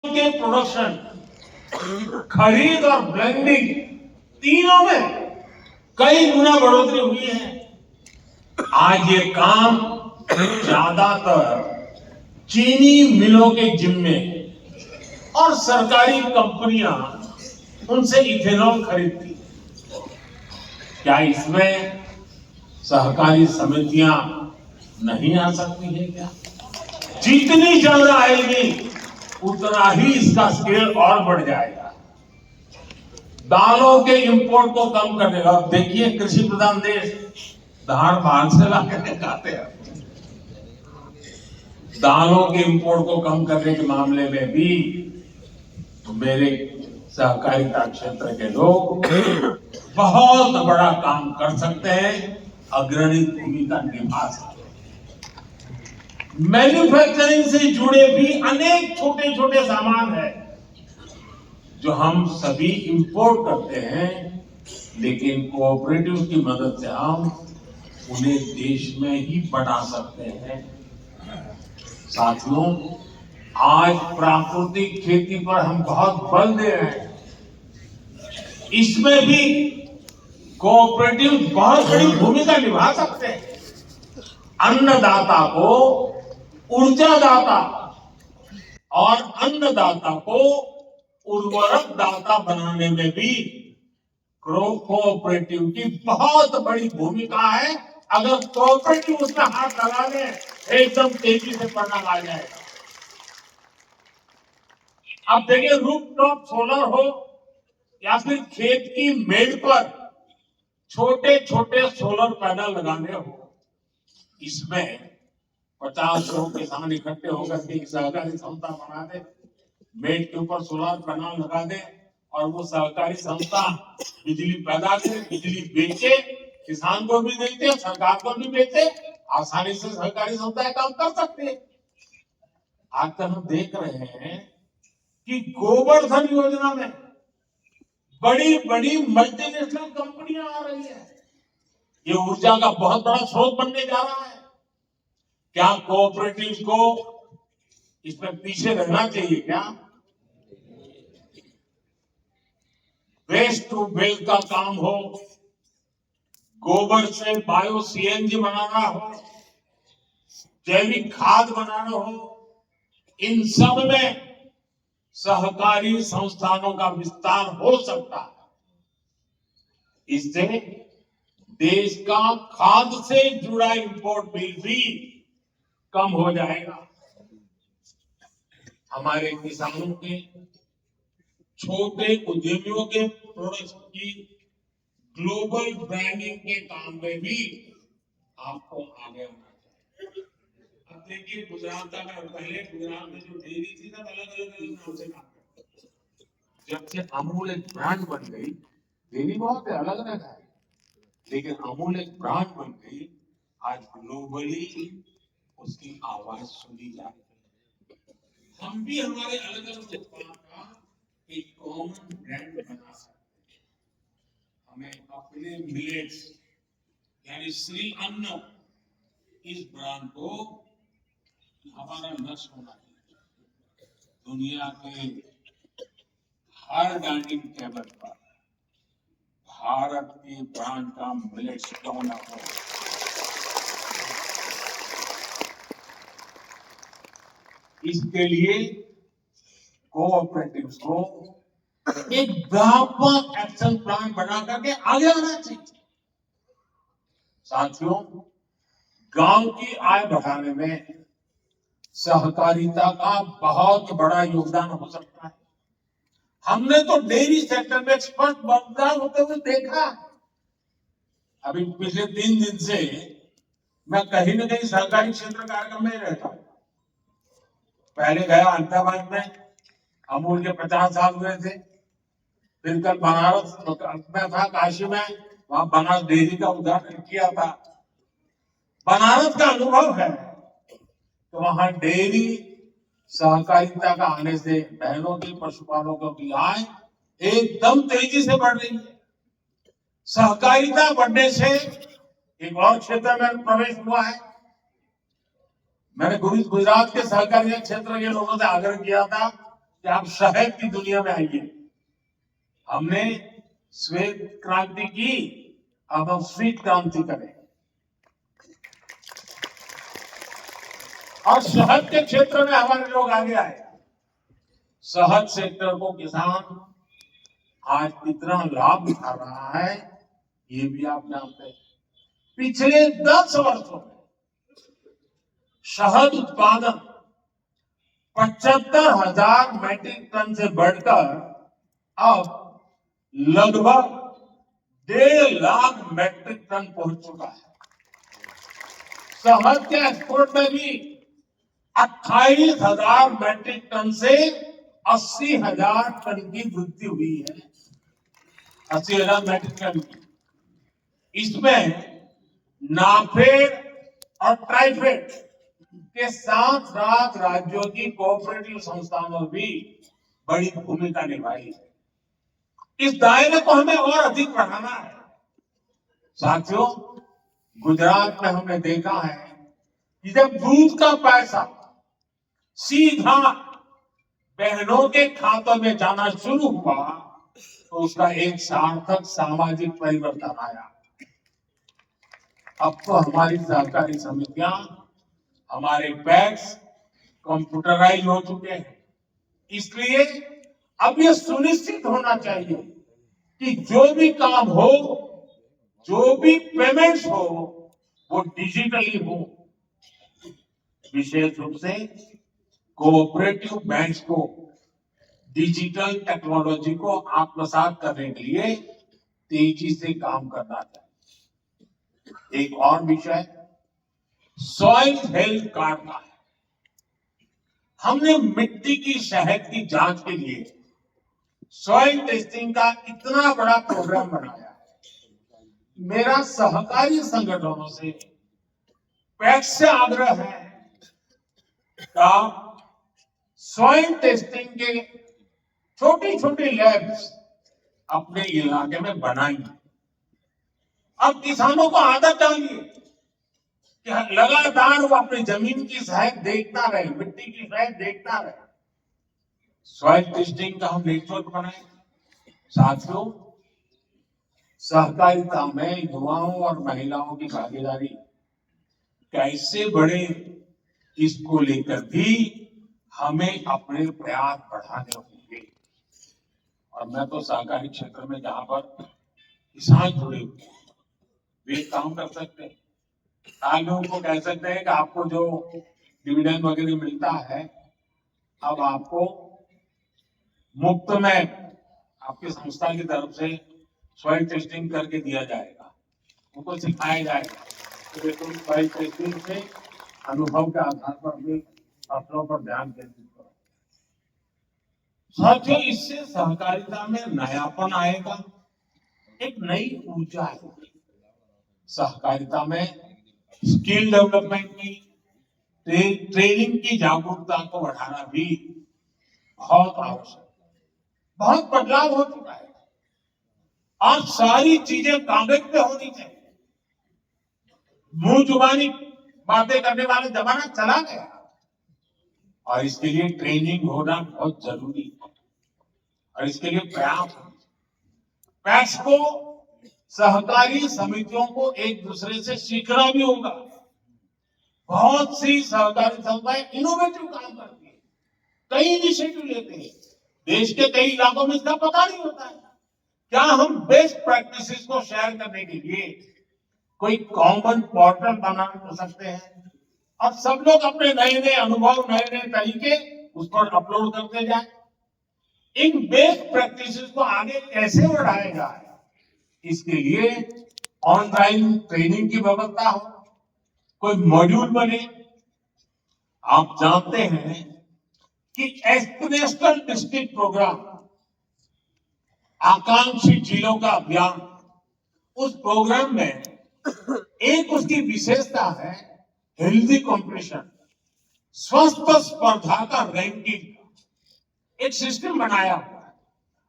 के प्रोडक्शन, खरीद और ब्लेंडिंग तीनों में कई गुना बढ़ोतरी हुई है। आज ये काम ज्यादातर चीनी मिलों के जिम्मे और सरकारी कंपनियां उनसे इथेनॉल खरीदती। क्या इसमें सहकारी समितियां नहीं आ सकती है क्या? जितनी ज्यादा आएगी उतना ही इसका स्केल और बढ़ जाएगा। दालों के इंपोर्ट को कम करने का, अब देखिए कृषि प्रधान देश, धान बाहर से लाकर खाते हैं। दालों के इंपोर्ट को कम करने के मामले में भी तो मेरे सहकारिता क्षेत्र के लोग बहुत बड़ा काम कर सकते हैं, अग्रणी भूमिका निभा सकते हैं। मैन्युफैक्चरिंग से जुड़े भी अनेक छोटे छोटे सामान है जो हम सभी इंपोर्ट करते हैं, लेकिन कोऑपरेटिव की मदद से हम उन्हें देश में ही बढ़ा सकते हैं। साथियों, आज प्राकृतिक खेती पर हम बहुत बल दे रहे हैं। इसमें भी कोऑपरेटिव बहुत बड़ी भूमिका निभा सकते हैं। अन्नदाता को ऊर्जादाता और अन्नदाता को उर्वरक दाता बनाने में भी कोऑपरेटिव की बहुत बड़ी भूमिका है। अगर कोऑपरेटिव उसमें हाथ लगा दे, एकदम तेजी से परिणाम आ जाएगा। अब देखिए, रूफटॉप सोलर हो या फिर खेत की मेड़ पर छोटे छोटे सोलर पैनल लगाने हो, इसमें 50 लोग किसान इकट्ठे होकर के सहकारी संस्था बना दे, मेड़ के ऊपर सोलर पैनल लगा दे और वो सहकारी संस्था बिजली पैदा करे, बिजली बेचे, किसान को भी देते, सरकार को भी बेचे, आसानी से सहकारी संस्थाएं काम कर सकते हैं। आजकल हम देख रहे हैं कि गोवर्धन योजना में बड़ी बड़ी मल्टीनेशनल कंपनियां आ रही है। ये ऊर्जा का बहुत बड़ा स्रोत बनने जा रहा है। क्या कोऑपरेटिव्स को इसमें पीछे रहना चाहिए क्या? वेस्ट टू वेल्थ का काम हो, गोबर से बायो सीएनजी बनाना हो, जैविक खाद बनाना हो, इन सब में सहकारी संस्थानों का विस्तार हो सकता है। इससे देश का खाद से जुड़ा इंपोर्ट बिल भी कम हो जाएगा। हमारे किसानों के, छोटे उद्यमियों के प्रोडक्ट्स की ग्लोबल ब्रांडिंग के काम में भी आपको आगे आना चाहिए। अब देखिए, गुजरात का, पहले गुजरात में जो डेयरी थी ना, अलग अलग नाम से काम करते थे। जब से अमूल एक ब्रांड बन गई, डेयरी बहुत है, अलग अलग है, लेकिन अमूल एक ब्रांड बन गई, आज ग्लोबली उसकी आवाज सुनी जा रही है। हम भी हमारे अलग अलग उत्पाद का एक कॉमन ब्रांड बना सकते हैं। हमें अपने मिलेट्स यानी श्री अन्न, इस ब्रांड को हमारा लक्ष्य होना चाहिए। दुनिया के हर डाइनिंग टेबल पर भारत की ब्रांड का मिलेट्स क्यों ना हो। इसके लिए कोऑपरेटिव्स को एक व्यापक एक्शन प्लान बना करके आगे आना चाहिए। साथियों, गांव की आय बढ़ाने में सहकारिता का बहुत बड़ा योगदान हो सकता है। हमने तो डेयरी सेक्टर में स्पष्ट बदलाव होते हुए देखा। अभी पिछले 3 दिन से मैं कहीं न कहीं सहकारी क्षेत्र कार्यक्रम में रहता हूं। पहले गया अहमदाबाद में, अमूल के 50 साल हुए थे। फिर कल बनारस में था, काशी में, वहां बनारस डेयरी का उद्घाटन किया था। बनारस का अनुभव है तो वहां डेयरी सहकारिता का आने से बहनों की, पशुपालकों की आय एकदम तेजी से बढ़ रही है। सहकारिता बढ़ने से एक और क्षेत्र में प्रवेश हुआ है। मैंने गुजरात के सहकारिता क्षेत्र के लोगों से आग्रह किया था कि आप शहद की दुनिया में आइए। हमने श्वेत क्रांति की, अब हम स्वीट क्रांति करें। और शहद के क्षेत्र में हमारे लोग आगे आए। शहद सेक्टर को किसान आज कितना लाभ उठा रहा है, ये भी आप जानते हैं। पिछले 10 वर्षों में शहद उत्पादन 75,000 मैट्रिक टन से बढ़कर अब लगभग 1.5 लाख मैट्रिक टन पहुंच चुका है। शहद के एक्सपोर्ट में भी 28,000 मैट्रिक टन से 80,000 टन की वृद्धि हुई है। 80,000 मैट्रिक टन की। इसमें नाफेड और ट्राइफेड के साथ साथ राज्यों की कोऑपरेटिव संस्थानों भी बड़ी भूमिका निभाई है। इस दायरे को हमें और अधिक बढ़ाना है। साथियों, गुजरात में हमने देखा है कि जब दूध का पैसा सीधा बहनों के खातों में जाना शुरू हुआ तो उसका एक सार्थक सामाजिक परिवर्तन आया। अब तो हमारी सहकारी समितियां, हमारे पैक्स कंप्यूटराइज हो चुके हैं। इसलिए अब ये सुनिश्चित होना चाहिए कि जो भी काम हो, जो भी पेमेंट्स हो, वो डिजिटली हो। विशेष रूप से कोऑपरेटिव बैंक्स को डिजिटल टेक्नोलॉजी को आत्मसात करने के लिए तेजी से काम करना चाहिए। एक और विषय सॉइल हेल्थ कार्ड का है। हमने मिट्टी की शहद की जांच के लिए सॉइल टेस्टिंग का इतना बड़ा प्रोग्राम बनाया है। मेरा सहकारी संगठनों से पैक्स से आग्रह है का सॉइल टेस्टिंग के छोटी छोटी लैब्स अपने इलाके में बनाएंगे। अब किसानों को आदत डालिए कि लगातार वो अपनी जमीन की शहद देखता रहे, मिट्टी की शहद देखता रहे। सॉइल टेस्टिंग का हम नेटवर्क बनाए। साथियों, सहकारिता में युवाओं और महिलाओं की भागीदारी कैसे बढ़े, इसको लेकर भी हमें अपने प्रयास बढ़ाने होंगे। और मैं तो सहकारी क्षेत्र में जहां पर किसान जुड़े हुए वे काम कर सकते हैं। आज लोगों को कह सकते हैं कि आपको जो डिविडेंड वगैरह मिलता है, अब आपको मुफ्त में आपकी संस्था की तरफ से सॉइल टेस्टिंग करके दिया जाएगा। उनको सिखाया जाएगा कि तुम सॉइल टेस्टिंग से अनुभव के आधार पर अपनी फसलों पर ध्यान केंद्रित करो। साथियों, इससे सहकारिता में नयापन आएगा, एक नई ऊर्जा आएगी। सहकारिता में स्किल डेवलपमेंट की, ट्रेनिंग की जागरूकता को बढ़ाना भी बहुत आवश्यक है। बहुत बदलाव हो चुका है। आज सारी चीजें कागज पे होनी चाहिए। मुंह जुबानी बातें करने वाला जमाना चला गया और इसके लिए ट्रेनिंग होना बहुत जरूरी है। और इसके लिए प्रयास पैक्स को, सहकारी समितियों को एक दूसरे से सीखना भी होगा। बहुत सी सहकारी संस्थाएं इनोवेटिव काम करती है, कई इनिशिएटिव लेते हैं। देश के कई इलाकों में इसका पता नहीं होता है। क्या हम बेस्ट प्रैक्टिसेस को शेयर करने के लिए कोई कॉमन पोर्टल बना सकते हैं और सब लोग अपने नए नए अनुभव, नए नए तरीके उस पर अपलोड करते जाए। इन बेस्ट प्रैक्टिसेस को आगे कैसे बढ़ाया जाए, इसके लिए ऑनलाइन ट्रेनिंग की व्यवस्था हो, कोई मॉड्यूल बने। आप जानते हैं कि एक्सपोनेंशियल डिस्ट्रिक्ट प्रोग्राम, आकांक्षी जिलों का अभियान, उस प्रोग्राम में एक उसकी विशेषता है हेल्दी कॉम्पिटिशन, स्वस्थ स्पर्धा का रैंकिंग। एक सिस्टम बनाया हुआ है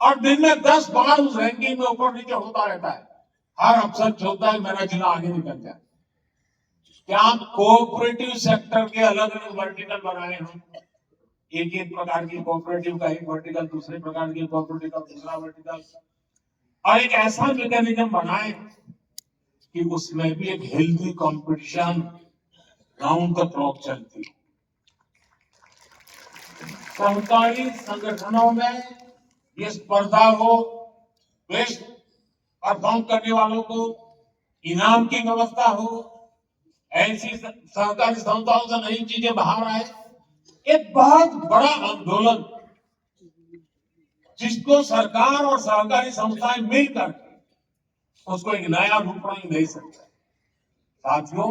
और दिन में 10 बार उस रैंकिंग में ऊपर नीचे होता रहता है। हर अफसर चाहता है मेरा जिला आगे निकल जाए। क्या कोऑपरेटिव सेक्टर के अलग अलग वर्टिकल बनाए हैं एक एक प्रकार की कोऑपरेटिव का एक वर्टिकल, दूसरे प्रकार की कोऑपरेटिव का दूसरा वर्टिकल, और एक ऐसा मैकेनिज्म बनाए कि उसमें भी एक healthy competition round the clock चलती। सरकारी संगठनों में ये स्पर्धा हो, बेस्ट परफॉर्म करने वालों को इनाम की व्यवस्था हो, ऐसी सहकारी संस्थाओं से नई चीजें बाहर आए, एक बहुत बड़ा आंदोलन जिसको सरकार और सहकारी संस्थाएं मिलकर उसको एक नया रूप नहीं दे सकते। साथियों,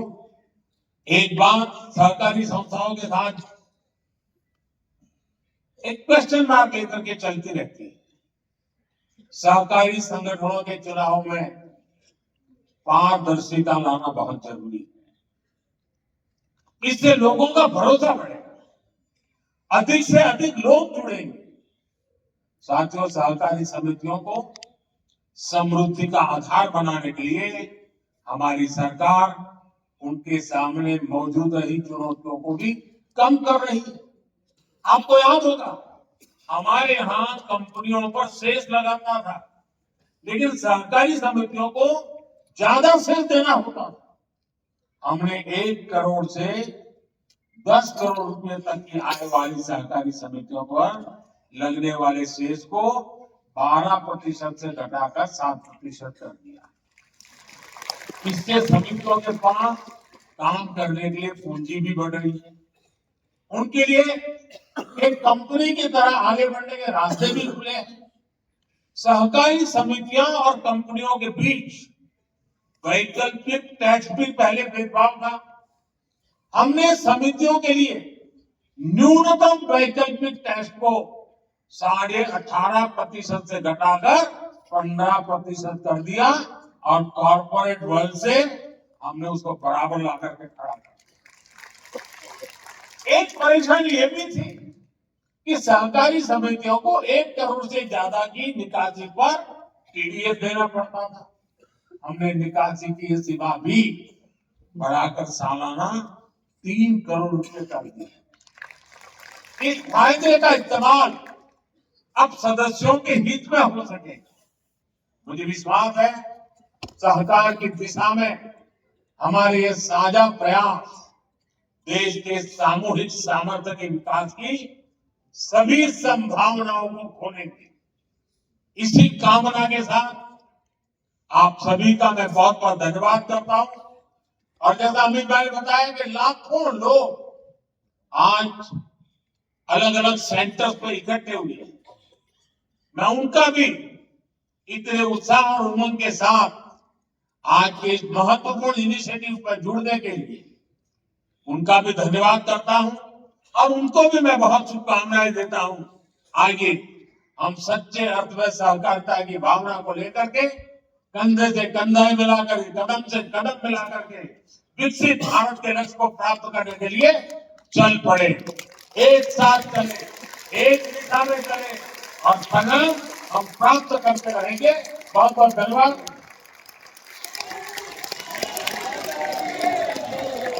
एक बात सहकारी संस्थाओं के साथ एक क्वेश्चन मार्क लेकर के चलती रहती है। सहकारी संगठनों के चुनाव में पारदर्शिता लाना बहुत जरूरी है। इससे लोगों का भरोसा बढ़ेगा, अधिक से अधिक लोग जुड़ेंगे। साथियों, सहकारी समितियों को समृद्धि का आधार बनाने के लिए हमारी सरकार उनके सामने मौजूद रही चुनौतियों को भी कम कर रही है। आपको याद होगा, हमारे यहाँ कंपनियों पर सेस लगाता था, लेकिन सहकारी समितियों को ज्यादा सेस देना होता था। हमने 1 करोड़ से 10 करोड़ रुपए तक की आय वाली सहकारी समितियों पर लगने वाले सेस को 12% से घटाकर 7% कर दिया। इससे समितियों के पास काम करने के लिए पूंजी भी बढ़ रही है, उनके लिए एक कंपनी की तरह आगे बढ़ने के रास्ते भी खुले हैं। सहकारी समितियां और कंपनियों के बीच वैकल्पिक टैक्स भी पहले भेदभाव था। हमने समितियों के लिए न्यूनतम वैकल्पिक टैक्स को 18.5% से घटाकर 15% कर दिया, और कॉर्पोरेट वर्ल्ड से हमने उसको बराबर ला करके खड़ा कर। एक परेशानी ये भी थी कि सहकारी समितियों को 1 करोड़ से ज्यादा की निकासी पर टीडीएस देना पड़ता था। हमने निकासी की सीमा भी बढ़ाकर सालाना 3 करोड़ रुपए कर दिए। इस फायदे का इस्तेमाल अब सदस्यों के हित में हो सके। मुझे विश्वास है, सहकार की दिशा में हमारे ये साझा प्रयास देश के सामूहिक सामर्थ्य के विकास की सभी संभावनाओं को खोलेंगे। इसी कामना के साथ आप सभी का मैं बहुत बहुत धन्यवाद करता हूं। और जैसा अमित भाई ने बताया कि लाखों लोग आज अलग अलग सेंटर्स पर इकट्ठे हुए हैं, मैं उनका भी इतने उत्साह और उमंग के साथ आज के इस महत्वपूर्ण इनिशिएटिव पर जुड़ने के लिए उनका भी धन्यवाद करता हूं, और उनको भी मैं बहुत शुभकामनाएं देता हूं। आगे हम सच्चे अर्थ में सहकारिता की भावना को लेकर के कंधे से कंधा मिलाकर, कदम से कदम मिलाकर के विकसित भारत के लक्ष्य को प्राप्त करने के लिए चल पड़े। एक साथ चले, एक दिशा में चले, और संग्राम हम प्राप्त करते रहेंगे। बहुत बहुत धन्यवाद।